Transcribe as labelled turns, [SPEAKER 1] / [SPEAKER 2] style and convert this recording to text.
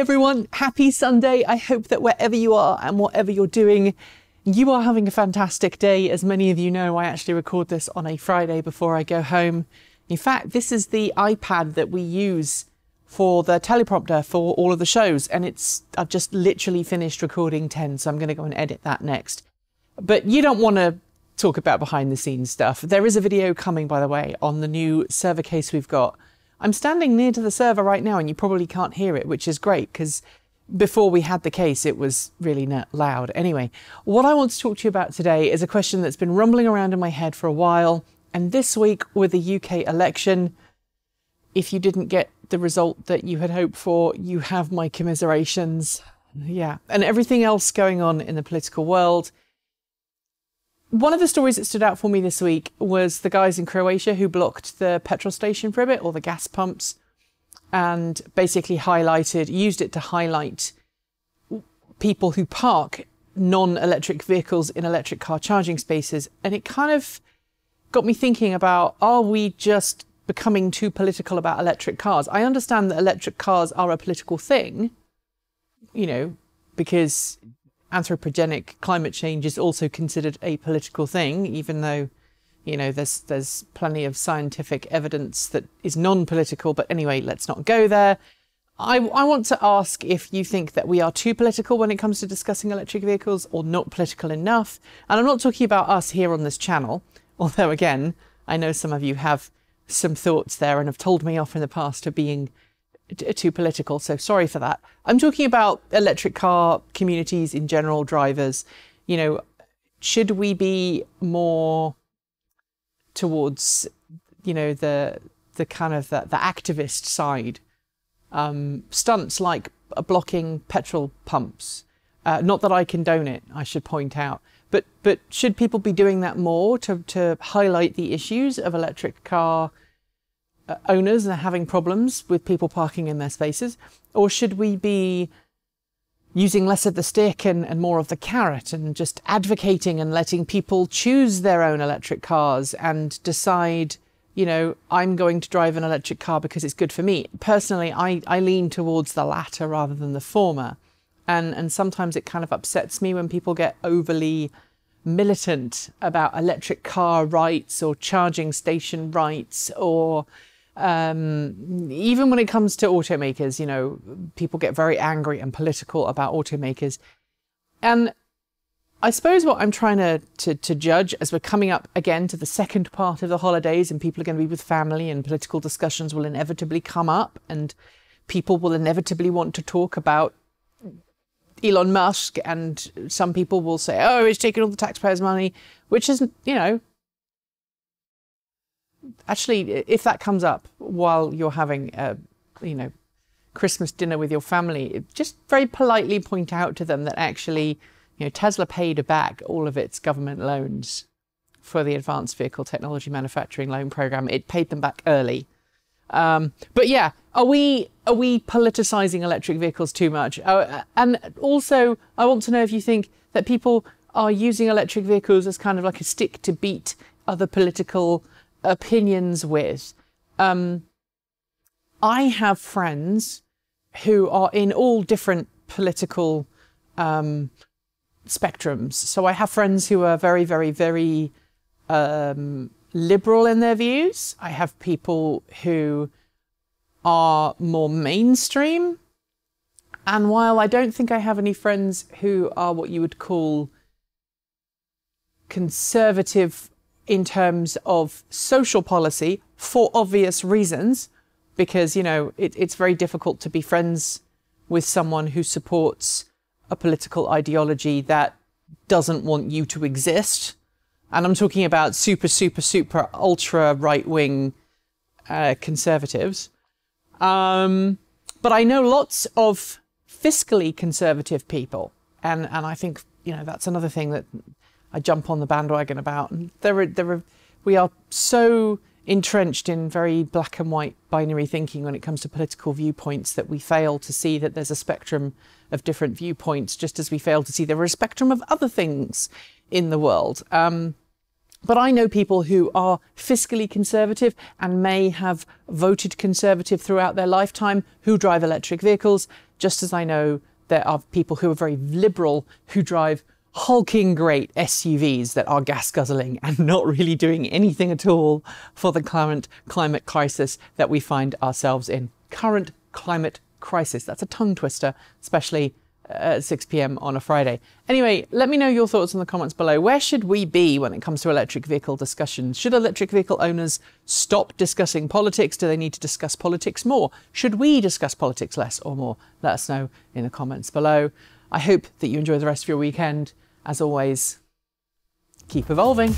[SPEAKER 1] everyone, happy Sunday. I hope that wherever you are and whatever you're doing, you are having a fantastic day. As many of you know, I actually record this on a Friday before I go home. In fact, this is the iPad that we use for the teleprompter for all of the shows, and I've just literally finished recording 10, so I'm going to go and edit that next. But you don't want to talk about behind the scenes stuff. There is a video coming, by the way, on the new server case we've got. I'm standing near to the server right now and you probably can't hear it, which is great because before we had the case, it was really loud. Anyway, what I want to talk to you about today is a question that's been rumbling around in my head for a while. And this week with the UK election, if you didn't get the result that you had hoped for, you have my commiserations. Yeah, and everything else going on in the political world. One of the stories that stood out for me this week was the guys in Croatia who blocked the petrol station for a bit, or the gas pumps, and basically used it to highlight people who park non-electric vehicles in electric car charging spaces. And it kind of got me thinking about, are we just becoming too political about electric cars? I understand that electric cars are a political thing, you know, because anthropogenic climate change is also considered a political thing, even though, you know, there's plenty of scientific evidence that is non-political. But anyway, let's not go there. I want to ask if you think that we are too political when it comes to discussing electric vehicles, or not political enough. And I'm not talking about us here on this channel, although again, I know some of you have some thoughts there and have told me off in the past for being too political, so sorry for that. I'm talking about electric car communities in general, drivers. You know, should we be more towards, you know, the kind of the activist side? Stunts like blocking petrol pumps. Not that I condone it, I should point out. But should people be doing that more to highlight the issues of electric car owners and having problems with people parking in their spaces? Or should we be using less of the stick and more of the carrot, and just advocating and letting people choose their own electric cars and decide, you know, I'm going to drive an electric car because it's good for me? Personally, I lean towards the latter rather than the former. And sometimes it kind of upsets me when people get overly militant about electric car rights or charging station rights, or even when it comes to automakers. You know, people get very angry and political about automakers. And I suppose what I'm trying to judge, as we're coming up again to the second part of the holidays and people are going to be with family, and political discussions will inevitably come up, and people will inevitably want to talk about Elon Musk, and some people will say, oh, he's taking all the taxpayers' money, which isn't, you know, actually, if that comes up while you're having a, you know, Christmas dinner with your family, just very politely point out to them that actually, you know, Tesla paid back all of its government loans for the Advanced Vehicle Technology Manufacturing Loan Program. It paid them back early. But yeah, are we politicizing electric vehicles too much? And also, I want to know if you think that people are using electric vehicles as kind of like a stick to beat other political opinions with. I have friends who are in all different political spectrums. So I have friends who are very, very, very liberal in their views. I have people who are more mainstream. And while I don't think I have any friends who are what you would call conservative in terms of social policy, for obvious reasons, because, you know, it's very difficult to be friends with someone who supports a political ideology that doesn't want you to exist. And I'm talking about super, super, super ultra right-wing conservatives. But I know lots of fiscally conservative people. And I think, you know, that's another thing that I jump on the bandwagon about. And we are so entrenched in very black and white binary thinking when it comes to political viewpoints that we fail to see that there's a spectrum of different viewpoints, just as we fail to see there are a spectrum of other things in the world. But I know people who are fiscally conservative and may have voted conservative throughout their lifetime who drive electric vehicles, just as I know there are people who are very liberal who drive hulking great SUVs that are gas guzzling and not really doing anything at all for the current climate crisis that we find ourselves in. Current climate crisis. That's a tongue twister, especially at 6 p.m. on a Friday. Anyway, let me know your thoughts in the comments below. Where should we be when it comes to electric vehicle discussions? Should electric vehicle owners stop discussing politics? Do they need to discuss politics more? Should we discuss politics less or more? Let us know in the comments below. I hope that you enjoy the rest of your weekend. As always, keep evolving.